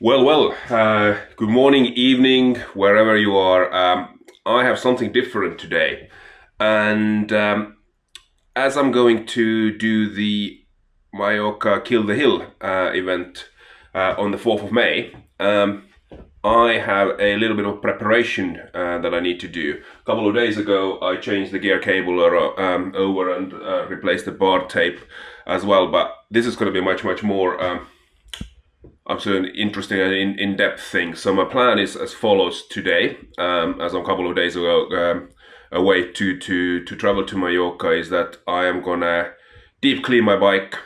Good morning, evening, wherever you are. I have something different today. And as I'm going to do the Mallorca Kill the Hill event on the 4th of May, I have a little bit of preparation that I need to do. A couple of days ago, I changed the gear cable over and replaced the bar tape as well. But this is going to be much more absolutely interesting and in-depth thing. So my plan is as follows today, as I'm a couple of days ago away to travel to Mallorca, is that I am gonna deep clean my bike,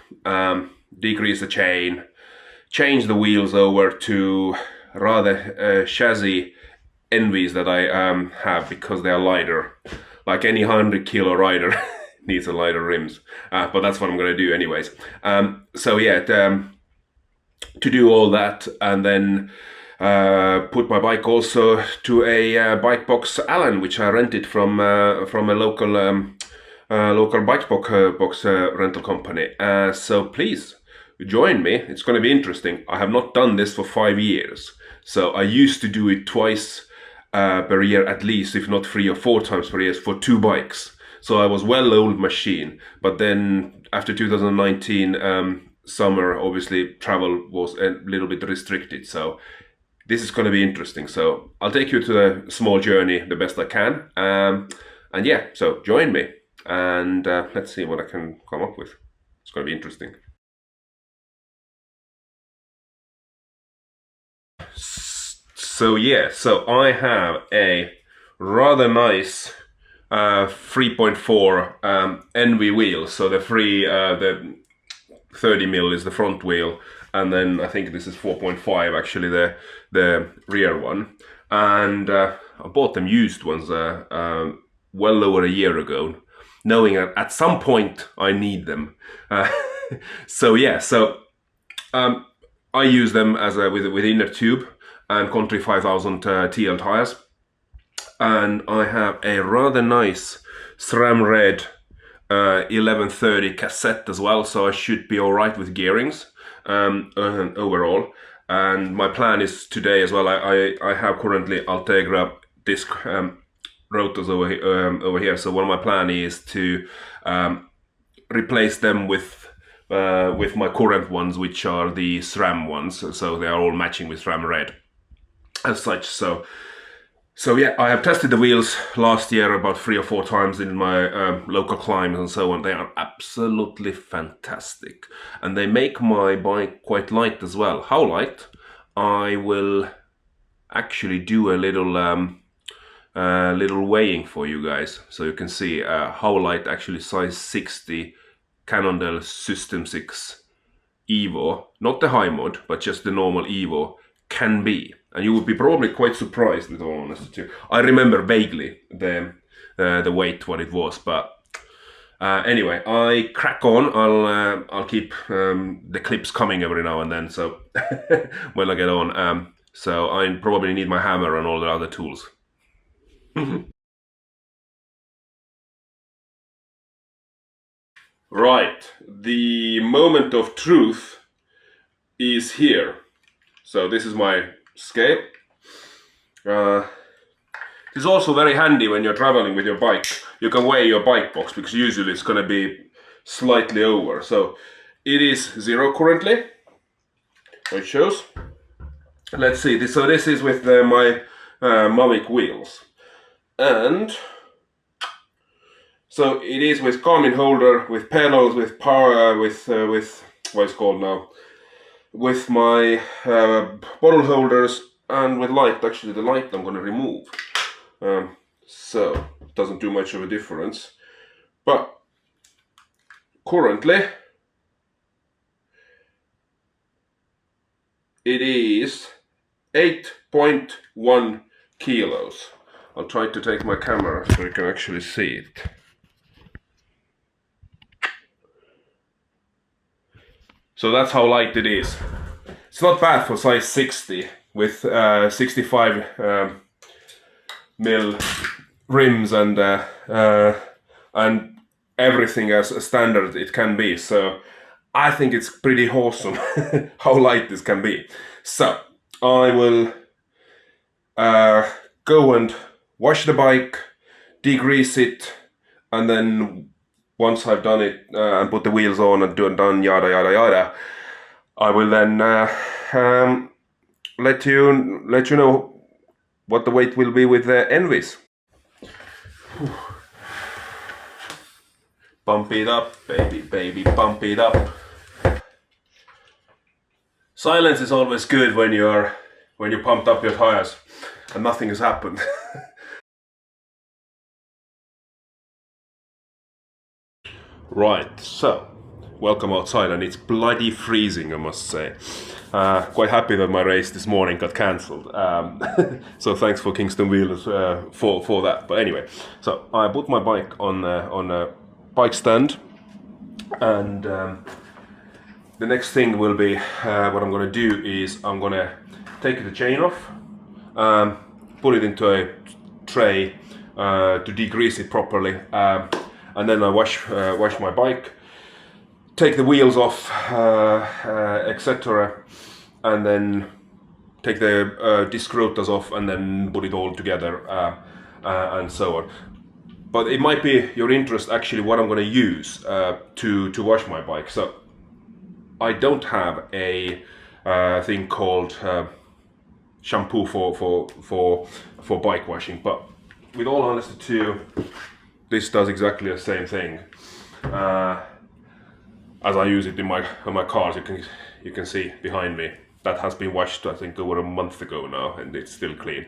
decrease the chain, change the wheels over to rather chassis Enves that I have, because they are lighter. Like any 100-kilo rider needs a lighter rims, but that's what I'm gonna do anyways. To do all that, and then put my bike also to a bike box Allen, which I rented from a local bike box rental company. So please join me. It's going to be interesting. I have not done this for 5 years, so I used to do it twice per year at least, if not 3 or 4 times per year for 2 bikes. So I was well-oiled machine. But then after 2019 summer, obviously travel was a little bit restricted, so this is going to be interesting. So I'll take you to the small journey the best I can, and yeah, so join me, and let's see what I can come up with. It's going to be interesting. So yeah, so I have a rather nice 3.4 Enve wheel. So the 30mm is the front wheel, and then I think this is 4.5 actually, the rear one. And I bought them used ones well over a year ago, knowing that at some point I need them. So yeah, so I use them as with inner tube and Country 5000 TL tires, and I have a rather nice Sram red 1130 cassette as well, so I should be all right with gearings overall. And my plan is today as well, I have currently Ultegra disc rotors over here. So one of my plan is to replace them with my current ones, which are the Sram ones. So they are all matching with Sram red as such. So yeah, I have tested the wheels last year about 3 or 4 times in my local climbs and so on. They are absolutely fantastic, and they make my bike quite light as well. How light? I will actually do a little weighing for you guys, so you can see how light actually size 60 Cannondale Systemsix Evo, not the high mod, but just the normal Evo, can be. And you would be probably quite surprised, with all honesty too. I remember vaguely the weight, what it was, but anyway, I crack on. I'll keep the clips coming every now and then, so when I get on. So I probably need my hammer and all the other tools. Right, the moment of truth is here. So this is my scale. It's also very handy when you're traveling with your bike. You can weigh your bike box, because usually it's going to be slightly over. So it is 0 currently. It shows. Let's see. So this is with my Mavic wheels, and so it is with Garmin holder, with pedals, with power, with what it's called now, with my bottle holders, and with light. Actually, the light I'm going to remove, so it doesn't do much of a difference. But currently it is 8.1 kilos. I'll try to take my camera so you can actually see it. So that's how light it is. It's not bad for size 60 with 65 mil rims and everything as a standard it can be. So I think it's pretty awesome how light this can be. So I will go and wash the bike, degrease it, and then once I've done it and put the wheels on and done yada yada yada, I will then let you know what the weight will be with the Enves. Pump it up, baby, baby, pump it up. Silence is always good when you pumped up your tires and nothing has happened. Right, so welcome outside, and it's bloody freezing, I must say. Quite happy that my race this morning got cancelled. So thanks for Kingston Wheelers for that. But anyway, so I put my bike on a bike stand, and the next thing will be what I'm going to do is I'm going to take the chain off, put it into a tray to degrease it properly, and then I wash my bike, take the wheels off, etc., and then take the disc rotors off, and then put it all together, and so on. But it might be your interest actually what I'm going to use to wash my bike. So I don't have a thing called shampoo for bike washing, but with all honesty too, this does exactly the same thing as I use it in my cars. You can see behind me that has been washed, I think, over a month ago now, and it's still clean.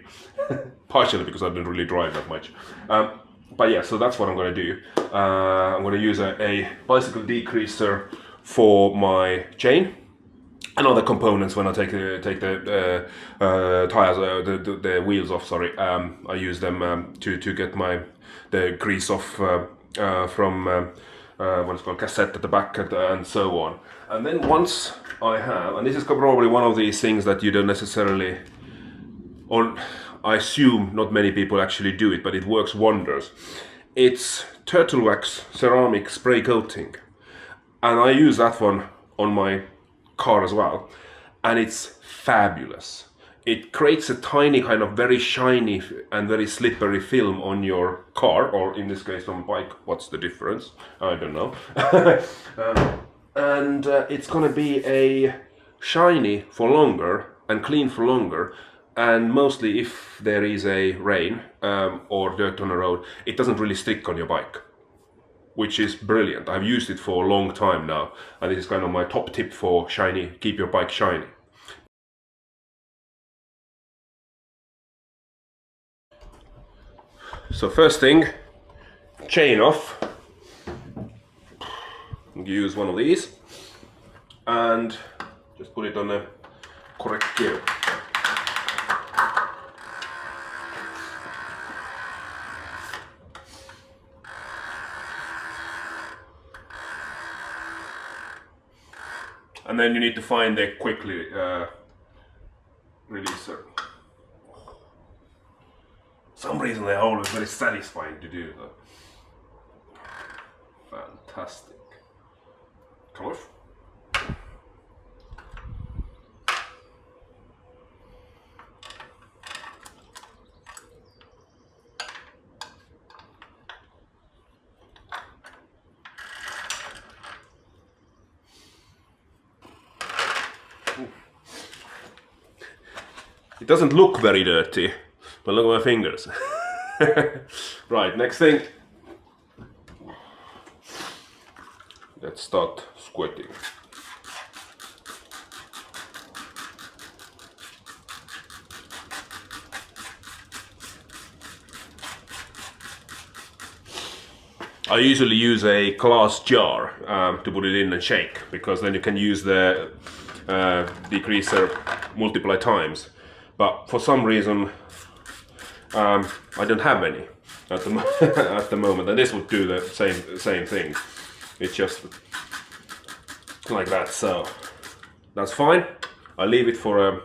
Partially because I didn't really drive that much. But yeah, so that's what I'm going to do. I'm going to use a bicycle degreaser for my chain and other components when I take the tires, the wheels off. Sorry, I use them to get the grease off from what is called cassette at the back and so on. And then once I have, and this is probably one of these things that you don't necessarily, or I assume not many people actually do it, but it works wonders. It's turtle wax ceramic spray coating, and I use that one on my car as well, and it's fabulous. It creates a tiny kind of very shiny and very slippery film on your car, or in this case on a bike. What's the difference? I don't know. And it's gonna be a shiny for longer and clean for longer, and mostly if there is a rain or dirt on the road, it doesn't really stick on your bike, which is brilliant. I've used it for a long time now, and this is kind of my top tip for shiny, keep your bike shiny. So first thing, chain off. Use one of these and just put it on the correct gear. And then you need to find a quickly releaser. For some reason they're always very satisfying to do though. Fantastic. Come off. It doesn't look very dirty, but look at my fingers. Right, next thing. Let's start squirting. I usually use a glass jar to put it in and shake, because then you can use the degreaser multiple times. But for some reason I don't have any at the moment, and this would do the same thing. It's just like that, so that's fine. I leave it for a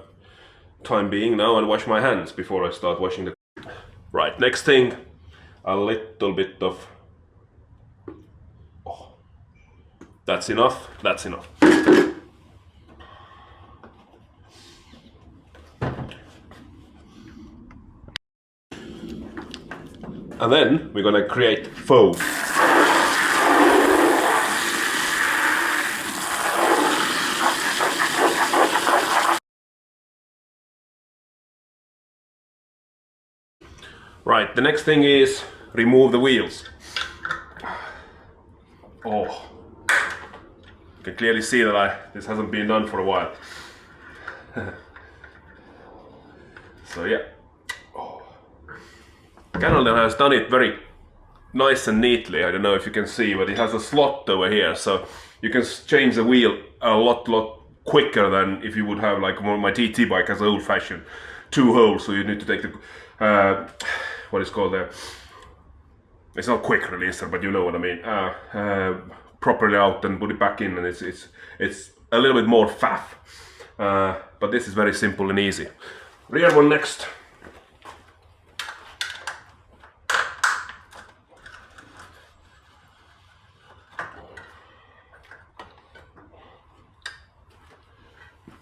time being now and wash my hands before I start washing the... Right, next thing, a little bit of... Oh, that's enough, that's enough. And then we're gonna create foam. Right, the next thing is remove the wheels. Oh, you can clearly see that this hasn't been done for a while. So yeah. Oh. Cannondale has done it very nice and neatly. I don't know if you can see, but it has a slot over here, so you can change the wheel a lot quicker than if you would have like my TT bike has old-fashioned 2 holes, so you need to take the what is called there. It's not quick releaser, but you know what I mean. Properly out and put it back in, and it's a little bit more faff. But this is very simple and easy. Rear one next.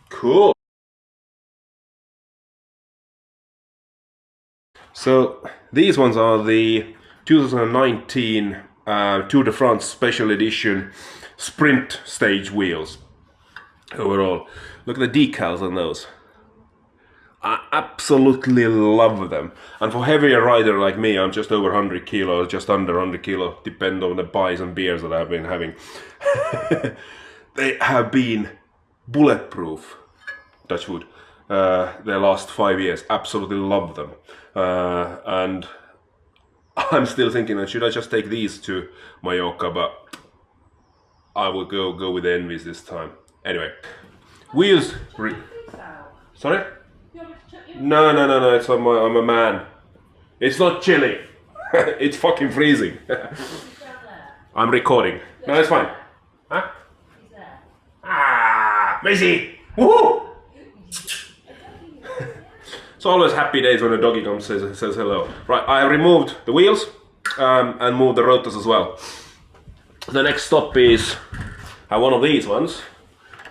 Cool. So these ones are the 2019 Tour de France Special Edition Sprint Stage wheels. Overall, look at the decals on those. I absolutely love them. And for heavier rider like me, I'm just over 100 kilo, just under 100 kilo, depend on the buys and beers that I've been having. They have been bulletproof, touch wood, the last 5 years. Absolutely love them. And I'm still thinking, should I just take these to Mallorca, but I will go with the Enves this time. Anyway, wheels. Sorry? No, it's I'm a man. It's not chilly. It's fucking freezing. I'm recording. No, it's fine. Huh? Ah, Maisie! Woohoo! It's always happy days when a doggy comes and says hello. Right, I removed the wheels and moved the rotors as well. The next stop is one of these ones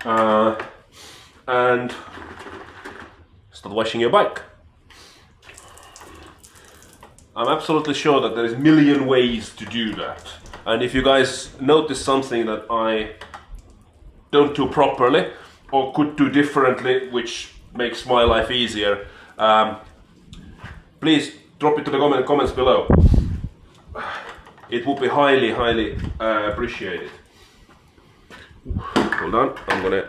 and start washing your bike. I'm absolutely sure that there is a million ways to do that. And if you guys notice something that I don't do properly or could do differently, which makes my life easier, please drop it to the comments below. It would be highly appreciated. Hold on, I'm gonna.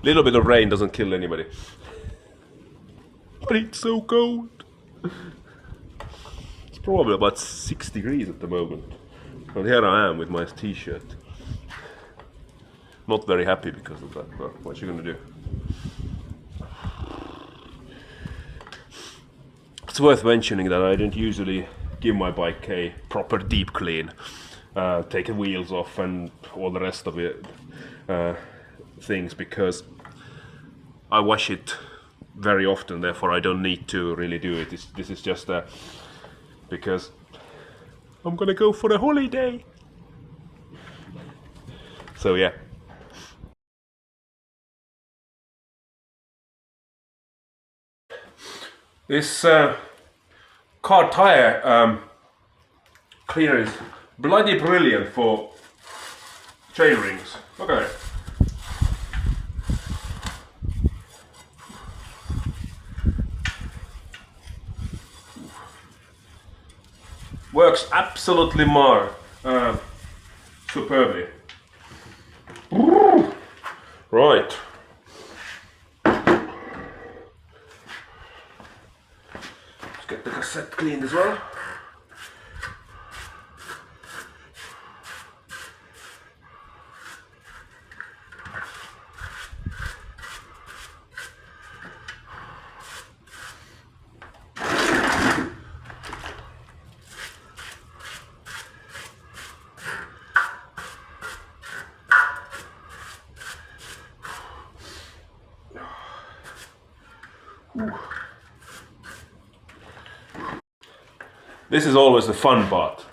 Little bit of rain doesn't kill anybody. But it's so cold. It's probably about 6 degrees at the moment. And here I am with my t-shirt. Not very happy because of that, but what you gonna do? It's worth mentioning that I don't usually give my bike a proper deep clean. Take the wheels off and all the rest of it things, because I wash it very often, therefore I don't need to really do it. This is just because I'm gonna go for a holiday. So yeah. This car tire cleaner is bloody brilliant for chain rings. Look at it. Works absolutely superbly. Right. Let's get the cassette cleaned as well. This is always the fun part.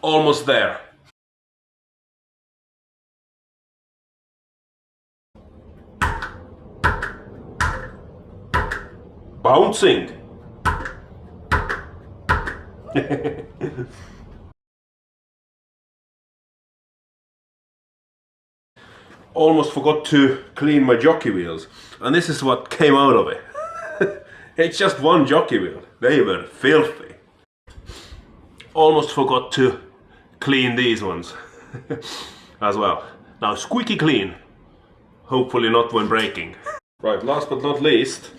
Almost there. Bouncing. Almost forgot to clean my jockey wheels, and this is what came out of it. It's just one jockey wheel. They were filthy. Almost forgot to clean these ones as well. Now squeaky clean. Hopefully not when braking. Right, last but not least,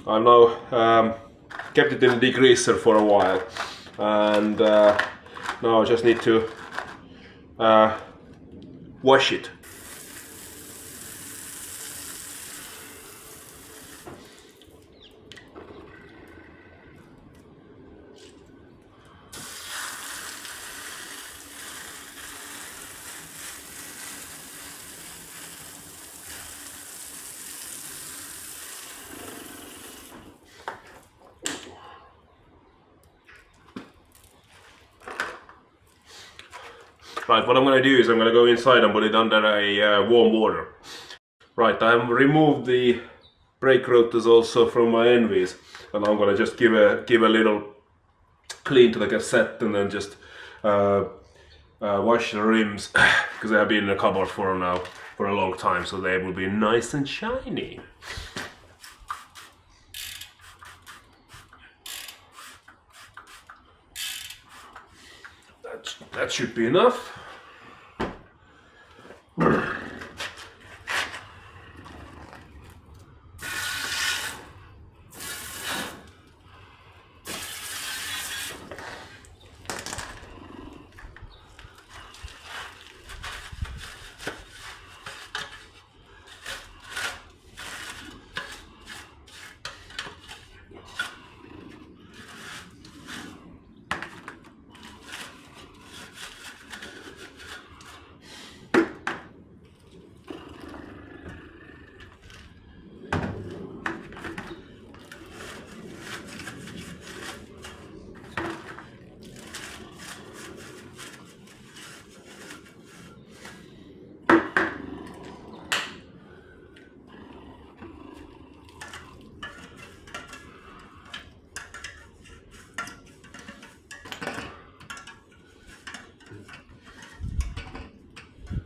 I've now kept it in the degreaser for a while, and now I just need to wash it. Right, what I'm going to do is I'm going to go inside and put it under a warm water. Right, I've removed the brake rotors also from my Enves, and I'm going to just give a little clean to the cassette, and then just wash the rims, because they have been in the cupboard for a long time, so they will be nice and shiny. That should be enough.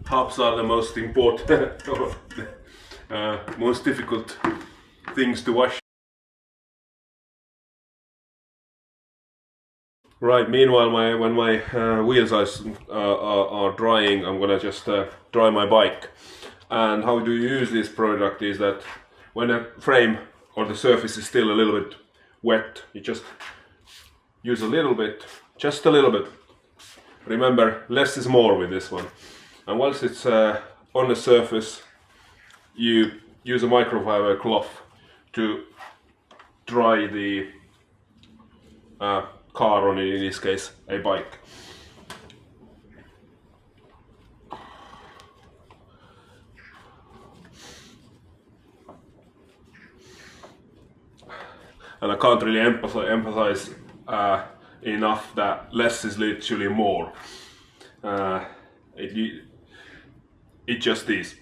Hubs are the most important, most difficult things to wash. Right, meanwhile, when my wheels are drying, I'm gonna just dry my bike. And how do you use this product is that when the frame or the surface is still a little bit wet, you just use a little bit, just a little bit. Remember, less is more with this one. And once it's on the surface, you use a microfiber cloth to dry the car, or in this case a bike. And I can't really emphasize enough that less is literally more. It just is.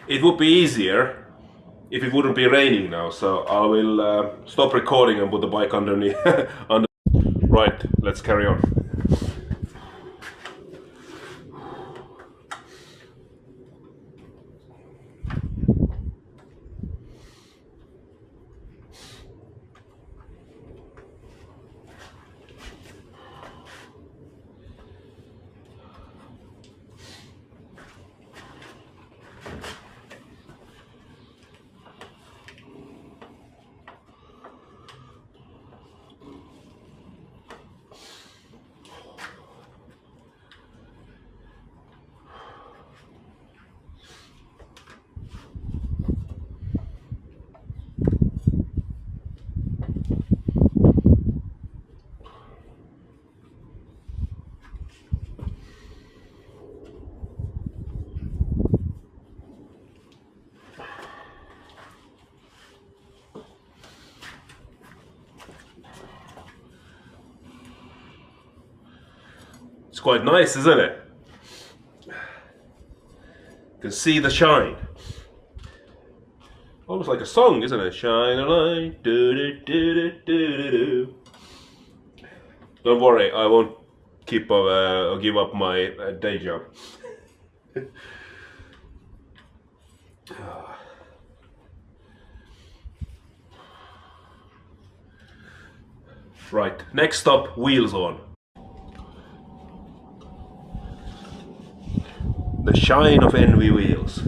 It would be easier if it wouldn't be raining now, so I will stop recording and put the bike underneath. Right, let's carry on. quite nice, isn't it? You can see the shine. Almost like a song, isn't it? Shine a light, do do do do do do. Don't worry, I won't give up my day job. Right, next up, wheels on. The shine of Enve wheels.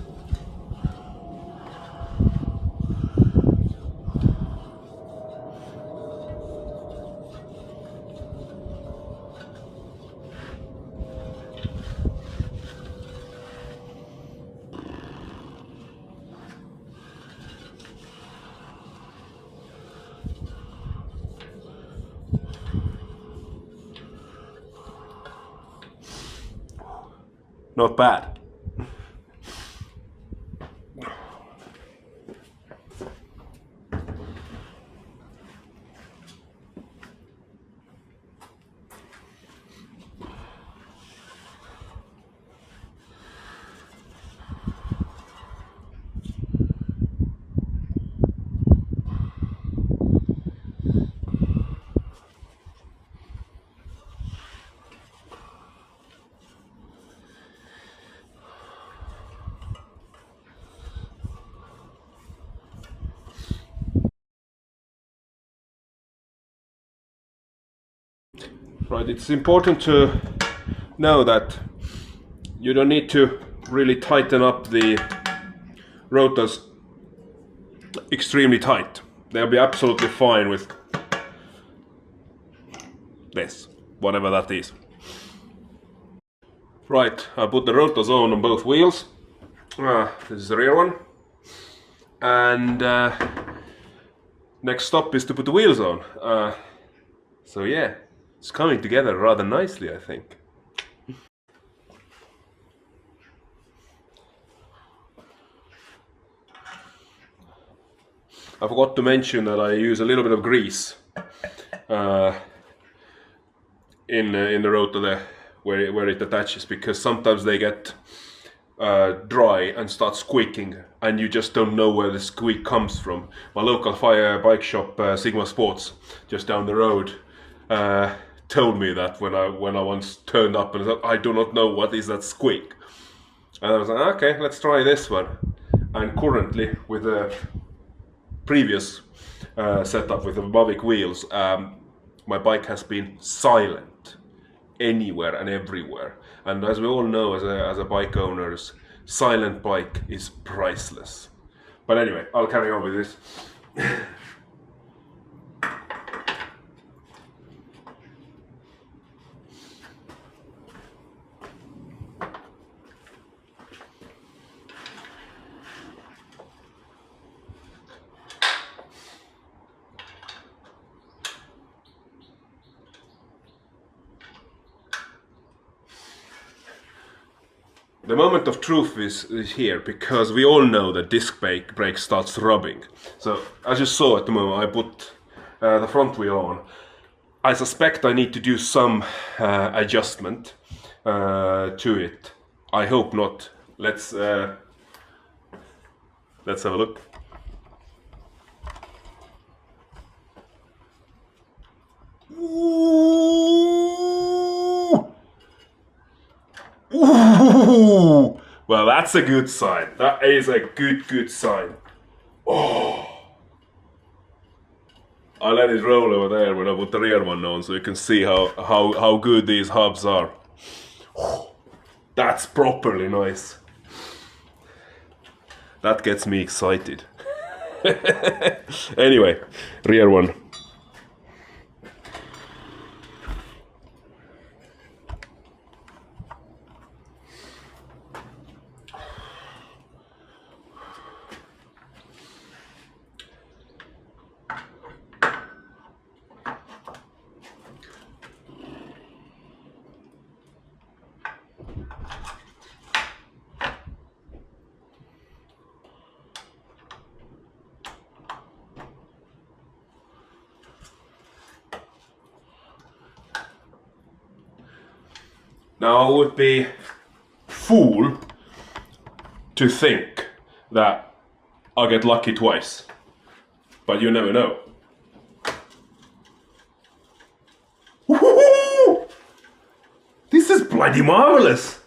Not bad. Right, it's important to know that you don't need to really tighten up the rotors extremely tight. They'll be absolutely fine with this, whatever that is. Right, I put the rotors on both wheels. This is the rear one. And next stop is to put the wheels on. So yeah, it's coming together rather nicely, I think. I forgot to mention that I use a little bit of grease in the rotor there, where it attaches, because sometimes they get dry and start squeaking, and you just don't know where the squeak comes from. My local bike shop, Sigma Sports, just down the road, told me that when I once turned up and said, I do not know what is that squeak. And I was like, okay, let's try this one. And currently, with the previous setup with the Mavic wheels, my bike has been silent anywhere and everywhere. And as we all know, as a bike owners, silent bike is priceless. But anyway, I'll carry on with this. The moment of truth is here, because we all know that disc brake starts rubbing. So, as you saw at the moment, I put the front wheel on. I suspect I need to do some adjustment to it. I hope not. Let's have a look. Ooh, well, that's a good sign. That is a good sign. Oh, I let it roll over there when I put the rear one on, so you can see how good these hubs are. Oh, that's properly nice. That gets me excited. Anyway, rear one. Now I would be fool to think that I'll get lucky twice, but you never know. Woohoo! This is bloody marvelous!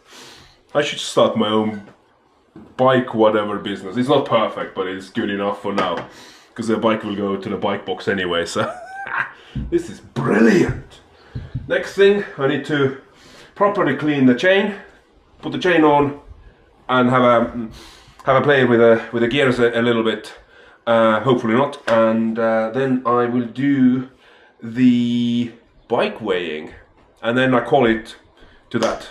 I should start my own bike whatever business. It's not perfect, but it's good enough for now, because the bike will go to the bike box anyway, so this is brilliant! Next thing, I need to properly clean the chain, put the chain on, and have a play with the gears a little bit. Hopefully not. And then I will do the bike weighing, and then I call it to that.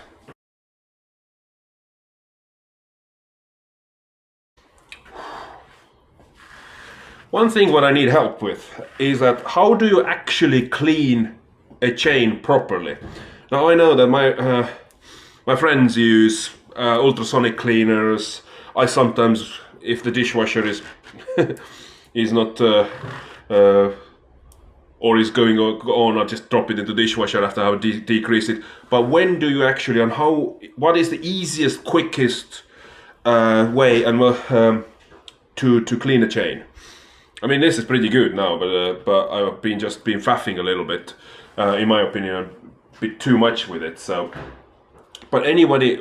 One thing what I need help with is that how do you actually clean a chain properly? Now I know that my friends use ultrasonic cleaners. I sometimes, if the dishwasher is is not or is going on, I just drop it into the dishwasher after I have decreased it. But when do you actually, and what is the easiest, quickest way and to clean a chain? I mean, this is pretty good now, but I've been faffing a little bit, in my opinion, a bit too much with it. So, but anybody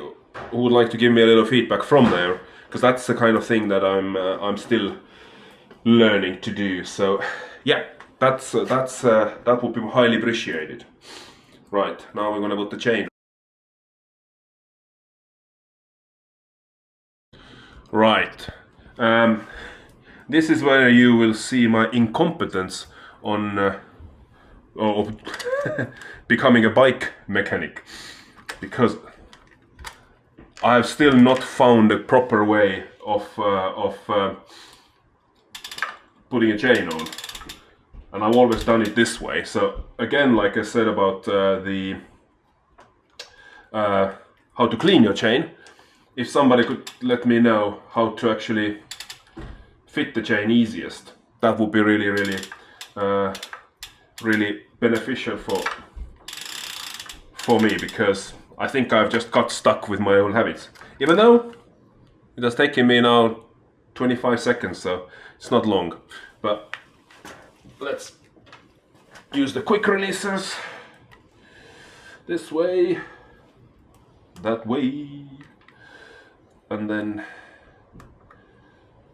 who would like to give me a little feedback from there, because that's the kind of thing that I'm still learning to do. So, yeah, that would be highly appreciated. Right, now we're gonna put the chain. Right. This is where you will see my incompetence on of becoming a bike mechanic, because I have still not found a proper way of putting a chain on, and I've always done it this way. So again, like I said about how to clean your chain, if somebody could let me know how to actually fit the chain easiest, that would be really really beneficial for me, because I think I've just got stuck with my old habits, even though it has taken me now 25 seconds, so it's not long. But let's use the quick releasers this way, that way, and then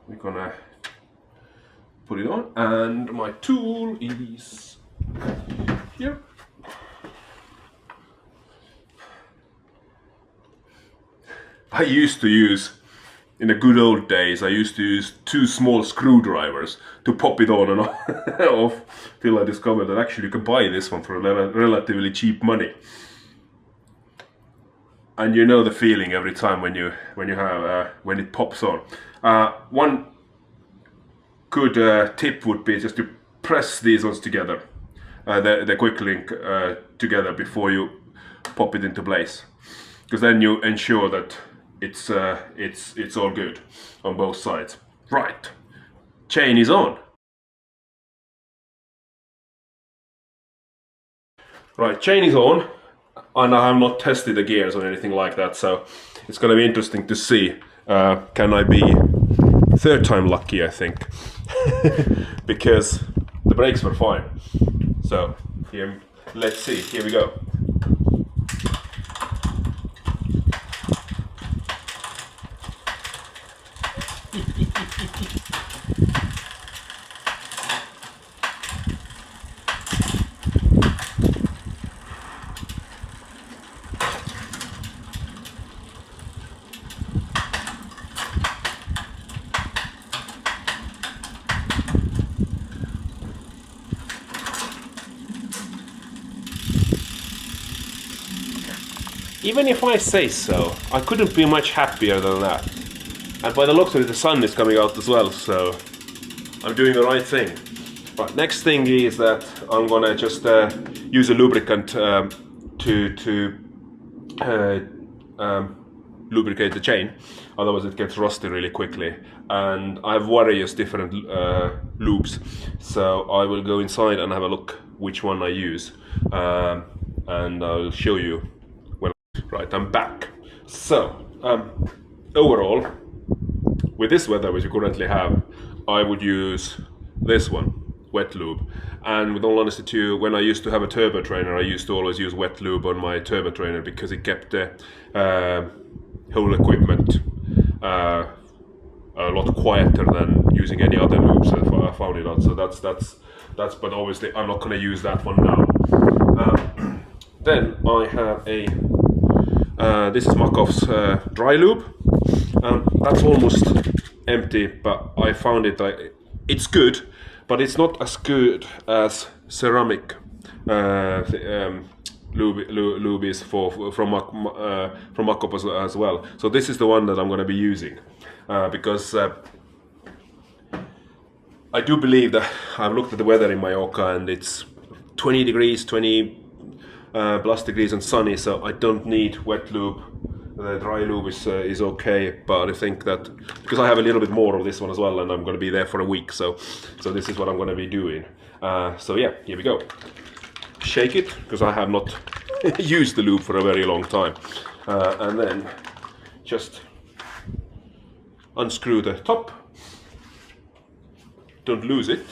we're gonna put it on, and my tool is here. I used to use, in the good old days, I used to use 2 small screwdrivers to pop it on and off, till I discovered that actually you can buy this one for relatively cheap money. And you know the feeling every time when it pops on. One good tip would be just to press these ones together, the quick link together before you pop it into place, because then you ensure that it's all good on both sides. Right, chain is on. Right, chain is on, and I have not tested the gears or anything like that, so it's gonna be interesting to see. Can I be 3rd time lucky, I think, because the brakes were fine. So here, let's see, here we go. Even if I say so, I couldn't be much happier than that. And by the looks of it, the sun is coming out as well, so I'm doing the right thing. Right, next thing is that I'm gonna just use a lubricant to lubricate the chain, otherwise it gets rusty really quickly. And I have various different lubes, so I will go inside and have a look which one I use, and I'll show you. Right, Right, I'm back. So, overall, with this weather which you currently have, I would use this one, wet lube. And with all honesty too, when I used to have a turbo trainer, I used to always use wet lube on my turbo trainer because it kept the whole equipment a lot quieter than using any other lubes. I found it out. So that's. But obviously, I'm not going to use that one now. Then I have a. This is Makov's dry lube. That's almost empty, but I found it it's good, but it's not as good as ceramic lube is from Makov as well. So this is the one that I'm going to be using because I do believe that I've looked at the weather in Mallorca and it's 20 degrees, 20 plus degrees and sunny, so I don't need wet lube. The dry lube is okay, but I think that because I have a little bit more of this one as well, and I'm going to be there for a week, so this is what I'm going to be doing. So yeah, here we go. Shake it, because I have not used the lube for a very long time, and then just unscrew the top. Don't lose it.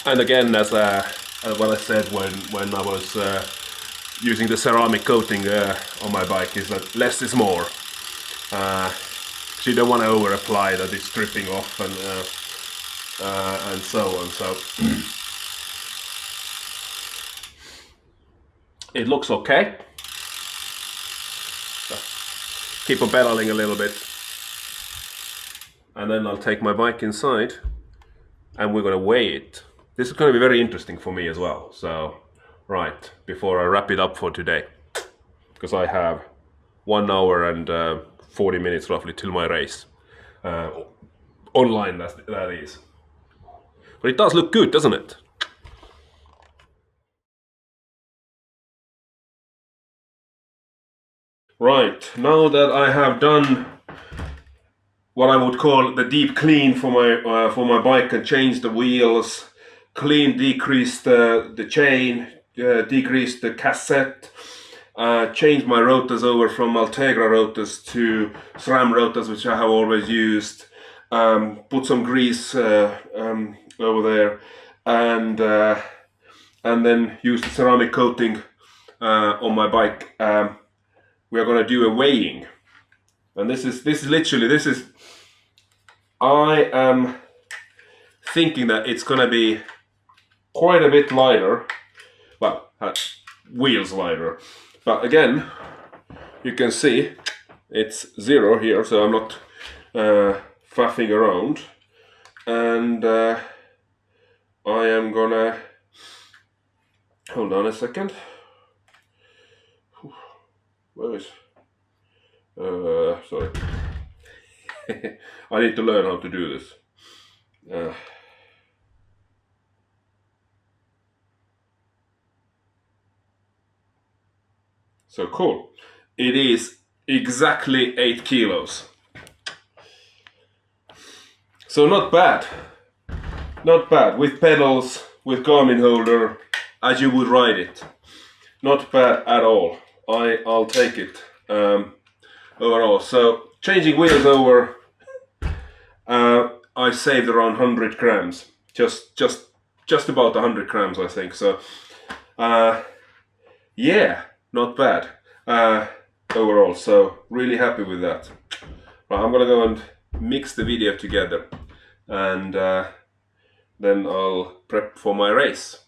And again, as what I said when I was using the ceramic coating on my bike, is that less is more. So you don't want to over apply that it's dripping off and so on. So it looks okay. So keep on pedaling a little bit, and then I'll take my bike inside and we're going to weigh it. This is going to be very interesting for me as well. So, right, before I wrap it up for today, because I have 1 hour and 40 minutes roughly till my race. Online, that is. But it does look good, doesn't it? Right, now that I have done what I would call the deep clean for my bike and changed the wheels, decreased the chain, decreased the cassette, changed my rotors over from Ultegra rotors to Sram rotors, which I have always used, put some grease over there, and then used the ceramic coating on my bike. We are going to do a weighing, and this is I am thinking that it's going to be quite a bit lighter, well, wheels lighter, but again, you can see it's 0 here, so I'm not faffing around, and I am gonna, hold on a second, where is, sorry, I need to learn how to do this. So cool. It is exactly 8 kilos. So not bad. Not bad. With pedals, with Garmin holder, as you would ride it. Not bad at all. I'll take it overall. So changing wheels over, I saved around 100 grams. Just about 100 grams, I think. So yeah. Not bad overall, so really happy with that. Right, I'm gonna go and mix the video together, and then I'll prep for my race.